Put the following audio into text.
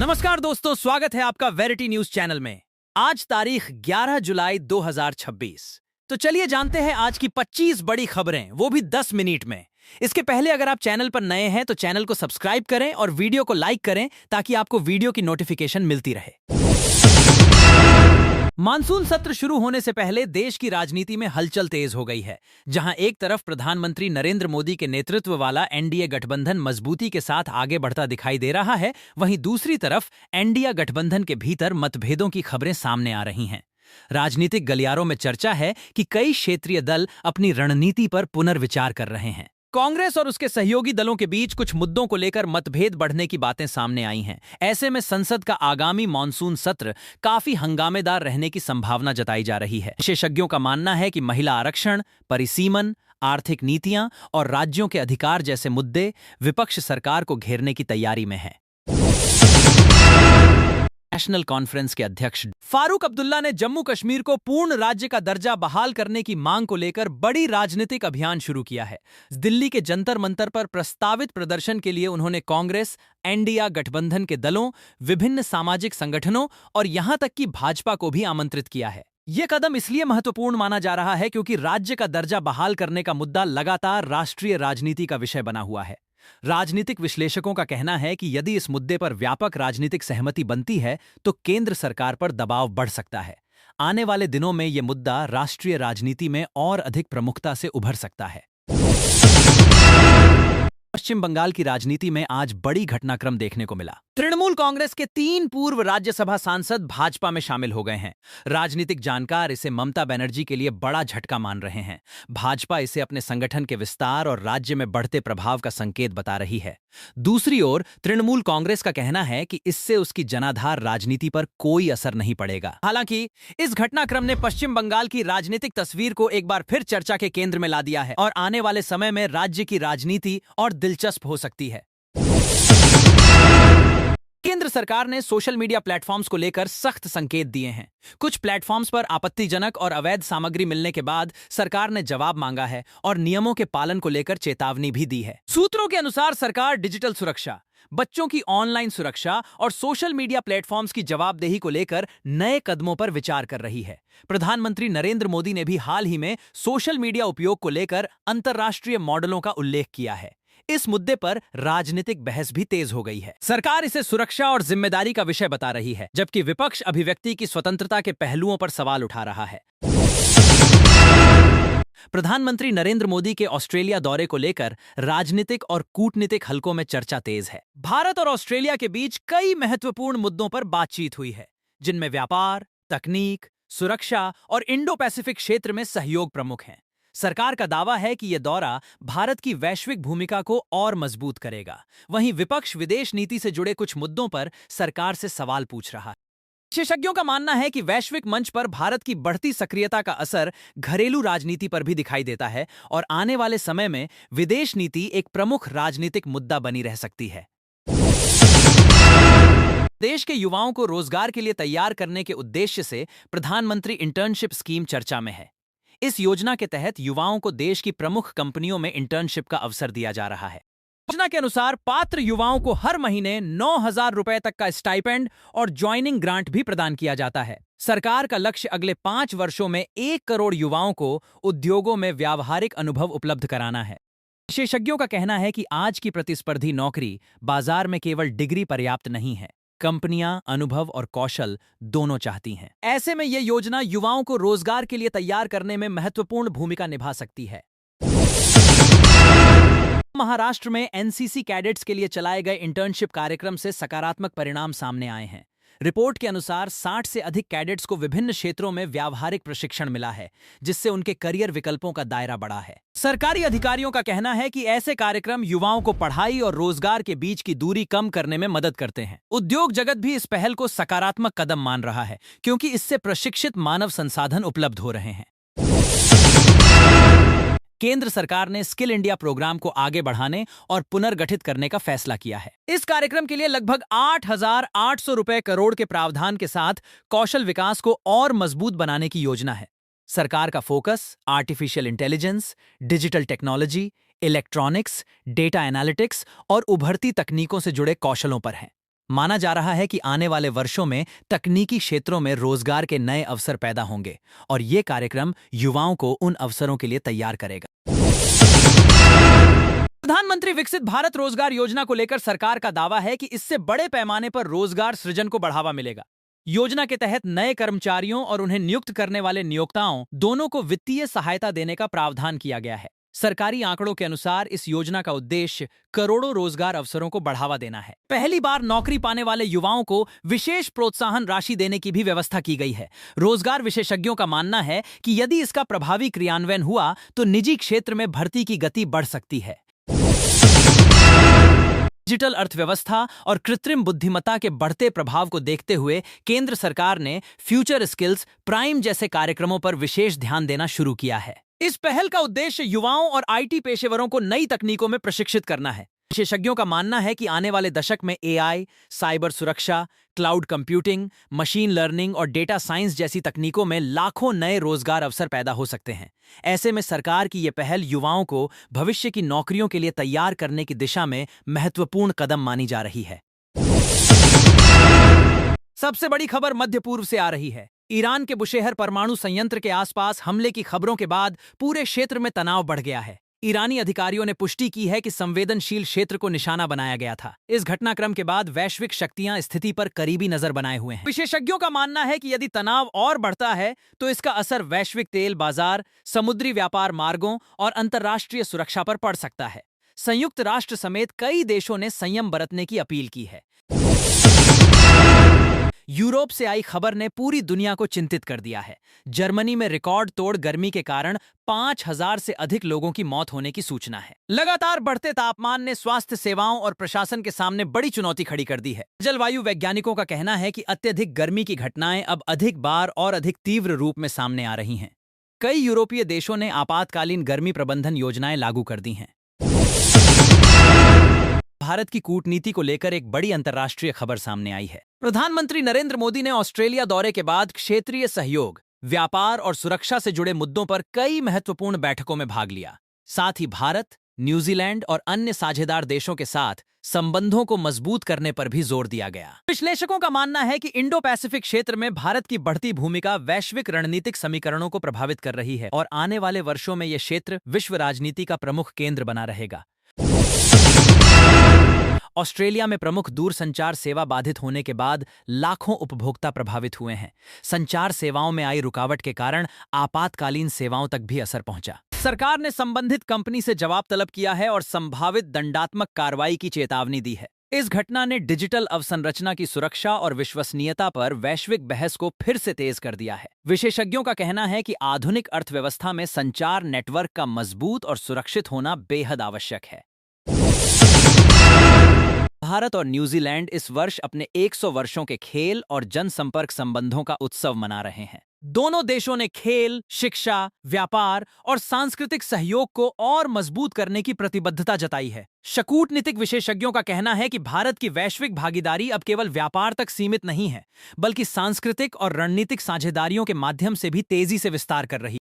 नमस्कार दोस्तों, स्वागत है आपका वेरिटी न्यूज चैनल में। आज तारीख 11 जुलाई 2026। तो चलिए जानते हैं आज की 25 बड़ी खबरें, वो भी 10 मिनट में। इसके पहले अगर आप चैनल पर नए हैं तो चैनल को सब्सक्राइब करें और वीडियो को लाइक करें ताकि आपको वीडियो की नोटिफिकेशन मिलती रहे। मानसून सत्र शुरू होने से पहले देश की राजनीति में हलचल तेज हो गई है। जहां एक तरफ प्रधानमंत्री नरेंद्र मोदी के नेतृत्व वाला एनडीए गठबंधन मजबूती के साथ आगे बढ़ता दिखाई दे रहा है, वहीं दूसरी तरफ एनडीए गठबंधन के भीतर मतभेदों की खबरें सामने आ रही हैं। राजनीतिक गलियारों में चर्चा है कि कई क्षेत्रीय दल अपनी रणनीति पर पुनर्विचार कर रहे हैं। कांग्रेस और उसके सहयोगी दलों के बीच कुछ मुद्दों को लेकर मतभेद बढ़ने की बातें सामने आई हैं। ऐसे में संसद का आगामी मॉनसून सत्र काफी हंगामेदार रहने की संभावना जताई जा रही है। विशेषज्ञों का मानना है कि महिला आरक्षण, परिसीमन, आर्थिक नीतियां और राज्यों के अधिकार जैसे मुद्दे विपक्ष सरकार को घेरने की तैयारी में है। नेशनल कॉन्फ्रेंस के अध्यक्ष फारूक अब्दुल्ला ने जम्मू कश्मीर को पूर्ण राज्य का दर्जा बहाल करने की मांग को लेकर बड़ी राजनीतिक अभियान शुरू किया है। दिल्ली के जंतर मंतर पर प्रस्तावित प्रदर्शन के लिए उन्होंने कांग्रेस, एनडीए गठबंधन के दलों, विभिन्न सामाजिक संगठनों और यहां तक कि भाजपा को भी आमंत्रित किया है। यह कदम इसलिए महत्वपूर्ण माना जा रहा है क्योंकि राज्य का दर्जा बहाल करने का मुद्दा लगातार राष्ट्रीय राजनीति का विषय बना हुआ है। राजनीतिक विश्लेषकों का कहना है कि यदि इस मुद्दे पर व्यापक राजनीतिक सहमति बनती है तो केंद्र सरकार पर दबाव बढ़ सकता है। आने वाले दिनों में यह मुद्दा राष्ट्रीय राजनीति में और अधिक प्रमुखता से उभर सकता है। पश्चिम बंगाल की राजनीति में आज बड़ी घटनाक्रम देखने को मिला। तृणमूल कांग्रेस के 3 पूर्व राज्यसभा सांसद भाजपा में शामिल हो गए हैं। राजनीतिक जानकार इसे ममता बनर्जी के लिए बड़ा झटका मान रहे हैं। भाजपा इसे अपने संगठन के विस्तार और राज्य में बढ़ते प्रभाव का संकेत बता रही है। दूसरी ओर तृणमूल कांग्रेस का कहना है कि इससे उसकी जनाधार राजनीति पर कोई असर नहीं पड़ेगा। हालांकि इस घटनाक्रम ने पश्चिम बंगाल की राजनीतिक तस्वीर को एक बार फिर चर्चा के केंद्र में ला दिया है और आने वाले समय में राज्य की राजनीति और दिलचस्प हो सकती है। केंद्र सरकार ने सोशल मीडिया प्लेटफॉर्म्स को लेकर सख्त संकेत दिए हैं। कुछ प्लेटफॉर्म्स पर आपत्तिजनक और अवैध सामग्री मिलने के बाद सरकार ने जवाब मांगा है और नियमों के पालन को लेकर चेतावनी भी दी है। सूत्रों के अनुसार सरकार डिजिटल सुरक्षा, बच्चों की ऑनलाइन सुरक्षा और सोशल मीडिया प्लेटफॉर्म्स की जवाबदेही को लेकर नए कदमों पर विचार कर रही है। प्रधानमंत्री नरेंद्र मोदी ने भी हाल ही में सोशल मीडिया उपयोग को लेकर अंतर्राष्ट्रीय मॉडलों का उल्लेख किया है। इस मुद्दे पर राजनीतिक बहस भी तेज हो गई है। सरकार इसे सुरक्षा और जिम्मेदारी का विषय बता रही है, जबकि विपक्ष अभिव्यक्ति की स्वतंत्रता के पहलुओं पर सवाल उठा रहा है। प्रधानमंत्री नरेंद्र मोदी के ऑस्ट्रेलिया दौरे को लेकर राजनीतिक और कूटनीतिक हलकों में चर्चा तेज है। भारत और ऑस्ट्रेलिया के बीच कई महत्वपूर्ण मुद्दों पर बातचीत हुई है, जिनमें व्यापार, तकनीक, सुरक्षा और इंडो पैसिफिक क्षेत्र में सहयोग प्रमुख हैं। सरकार का दावा है कि यह दौरा भारत की वैश्विक भूमिका को और मजबूत करेगा। वहीं विपक्ष विदेश नीति से जुड़े कुछ मुद्दों पर सरकार से सवाल पूछ रहा है। विशेषज्ञों का मानना है कि वैश्विक मंच पर भारत की बढ़ती सक्रियता का असर घरेलू राजनीति पर भी दिखाई देता है और आने वाले समय में विदेश नीति एक प्रमुख राजनीतिक मुद्दा बनी रह सकती है। देश के युवाओं को रोजगार के लिए तैयार करने के उद्देश्य से प्रधानमंत्री इंटर्नशिप स्कीम चर्चा में है। इस योजना के तहत युवाओं को देश की प्रमुख कंपनियों में इंटर्नशिप का अवसर दिया जा रहा है। योजना के अनुसार पात्र युवाओं को हर महीने 9,000 रुपए तक का स्टाइपेंड और ज्वाइनिंग ग्रांट भी प्रदान किया जाता है। सरकार का लक्ष्य अगले 5 वर्षों में 1 करोड़ युवाओं को उद्योगों में व्यावहारिक अनुभव उपलब्ध कराना है। विशेषज्ञों का कहना है कि आज की प्रतिस्पर्धी नौकरी बाजार में केवल डिग्री पर्याप्त नहीं है। कंपनियां अनुभव और कौशल दोनों चाहती हैं। ऐसे में यह योजना युवाओं को रोजगार के लिए तैयार करने में महत्वपूर्ण भूमिका निभा सकती है। महाराष्ट्र में एनसीसी कैडेट्स के लिए चलाए गए इंटर्नशिप कार्यक्रम से सकारात्मक परिणाम सामने आए हैं। रिपोर्ट के अनुसार 60 से अधिक कैडेट्स को विभिन्न क्षेत्रों में व्यावहारिक प्रशिक्षण मिला है, जिससे उनके करियर विकल्पों का दायरा बढ़ा है। सरकारी अधिकारियों का कहना है कि ऐसे कार्यक्रम युवाओं को पढ़ाई और रोजगार के बीच की दूरी कम करने में मदद करते हैं। उद्योग जगत भी इस पहल को सकारात्मक कदम मान रहा है, क्योंकि इससे प्रशिक्षित मानव संसाधन उपलब्ध हो रहे हैं। केंद्र सरकार ने स्किल इंडिया प्रोग्राम को आगे बढ़ाने और पुनर्गठित करने का फैसला किया है। इस कार्यक्रम के लिए लगभग 8,800 रुपए करोड़ के प्रावधान के साथ कौशल विकास को और मजबूत बनाने की योजना है। सरकार का focus artificial intelligence, digital technology, electronics, data analytics और उभरती तकनीकों से जुड़े कौशलों पर है। माना जा रहा है कि आने वाले वर्षों में तकनीकी क्षेत्रों में रोजगार के नए अवसर पैदा होंगे और ये कार्यक्रम युवाओं को उन अवसरों के लिए तैयार करेगा। प्रधानमंत्री विकसित भारत रोजगार योजना को लेकर सरकार का दावा है कि इससे बड़े पैमाने पर रोजगार सृजन को बढ़ावा मिलेगा। योजना के तहत नए कर्मचारियों और उन्हें नियुक्त करने वाले नियोक्ताओं दोनों को वित्तीय सहायता देने का प्रावधान किया गया है। सरकारी आंकड़ों के अनुसार इस योजना का उद्देश्य करोड़ों रोजगार अवसरों को बढ़ावा देना है। पहली बार नौकरी पाने वाले युवाओं को विशेष प्रोत्साहन राशि देने की भी व्यवस्था की गई है। रोजगार विशेषज्ञों का मानना है कि यदि इसका प्रभावी क्रियान्वयन हुआ तो निजी क्षेत्र में भर्ती की गति बढ़ सकती है। डिजिटल अर्थव्यवस्था और कृत्रिम बुद्धिमत्ता के बढ़ते प्रभाव को देखते हुए केंद्र सरकार ने फ्यूचर स्किल्स प्राइम जैसे कार्यक्रमों पर विशेष ध्यान देना शुरू किया है। इस पहल का उद्देश्य युवाओं और आईटी पेशेवरों को नई तकनीकों में प्रशिक्षित करना है। विशेषज्ञों का मानना है कि आने वाले दशक में एआई, साइबर सुरक्षा, क्लाउड कंप्यूटिंग, मशीन लर्निंग और डेटा साइंस जैसी तकनीकों में लाखों नए रोजगार अवसर पैदा हो सकते हैं। ऐसे में सरकार की यह पहल युवाओं को भविष्य की नौकरियों के लिए तैयार करने की दिशा में महत्वपूर्ण कदम मानी जा रही है। सबसे बड़ी खबर मध्य पूर्व से आ रही है। ईरान के बुशेहर परमाणु संयंत्र के आसपास हमले की खबरों के बाद पूरे क्षेत्र में तनाव बढ़ गया है। ईरानी अधिकारियों ने पुष्टि की है कि संवेदनशील क्षेत्र को निशाना बनाया गया था। इस घटनाक्रम के बाद वैश्विक शक्तियां स्थिति पर करीबी नजर बनाए हुए हैं। विशेषज्ञों का मानना है कि यदि तनाव और बढ़ता है तो इसका असर वैश्विक तेल बाजार, समुद्री व्यापार मार्गों और अंतर्राष्ट्रीय सुरक्षा पर पड़ सकता है। संयुक्त राष्ट्र समेत कई देशों ने संयम बरतने की अपील की है। यूरोप से आई खबर ने पूरी दुनिया को चिंतित कर दिया है। जर्मनी में रिकॉर्ड तोड़ गर्मी के कारण 5000 से अधिक लोगों की मौत होने की सूचना है। लगातार बढ़ते तापमान ने स्वास्थ्य सेवाओं और प्रशासन के सामने बड़ी चुनौती खड़ी कर दी है। जलवायु वैज्ञानिकों का कहना है कि अत्यधिक गर्मी की घटनाएं अब अधिक बार और अधिक तीव्र रूप में सामने आ रही हैं। कई यूरोपीय देशों ने आपातकालीन गर्मी प्रबंधन योजनाएं लागू कर दी हैं। भारत की कूटनीति को लेकर एक बड़ी अंतर्राष्ट्रीय खबर सामने आई है। प्रधानमंत्री नरेंद्र मोदी ने ऑस्ट्रेलिया दौरे के बाद क्षेत्रीय सहयोग, व्यापार और सुरक्षा से जुड़े मुद्दों पर कई महत्वपूर्ण बैठकों में भाग लिया। साथ ही भारत, न्यूजीलैंड और अन्य साझेदार देशों के साथ संबंधों को मजबूत करने पर भी जोर दिया गया। विश्लेषकों का मानना है कि इंडो पैसिफिक क्षेत्र में भारत की बढ़ती भूमिका वैश्विक रणनीतिक समीकरणों को प्रभावित कर रही है और आने वाले वर्षों में यह क्षेत्र विश्व राजनीति का प्रमुख केंद्र बना रहेगा। ऑस्ट्रेलिया में प्रमुख दूरसंचार सेवा बाधित होने के बाद लाखों उपभोक्ता प्रभावित हुए हैं। संचार सेवाओं में आई रुकावट के कारण आपातकालीन सेवाओं तक भी असर पहुंचा। सरकार ने संबंधित कंपनी से जवाब तलब किया है और संभावित दंडात्मक कार्रवाई की चेतावनी दी है। इस घटना ने डिजिटल अवसंरचना की सुरक्षा और विश्वसनीयता पर वैश्विक बहस को फिर से तेज कर दिया है। विशेषज्ञों का कहना है कि आधुनिक अर्थव्यवस्था में संचार नेटवर्क का मजबूत और सुरक्षित होना बेहद आवश्यक है। भारत और न्यूजीलैंड इस वर्ष अपने 100 वर्षों के खेल और जनसंपर्क संबंधों का उत्सव मना रहे हैं। दोनों देशों ने खेल, शिक्षा, व्यापार और सांस्कृतिक सहयोग को और मजबूत करने की प्रतिबद्धता जताई है। कूटनीतिक विशेषज्ञों का कहना है कि भारत की वैश्विक भागीदारी अब केवल व्यापार तक सीमित नहीं है, बल्कि सांस्कृतिक और रणनीतिक साझेदारियों के माध्यम से भी तेजी से विस्तार कर रही है।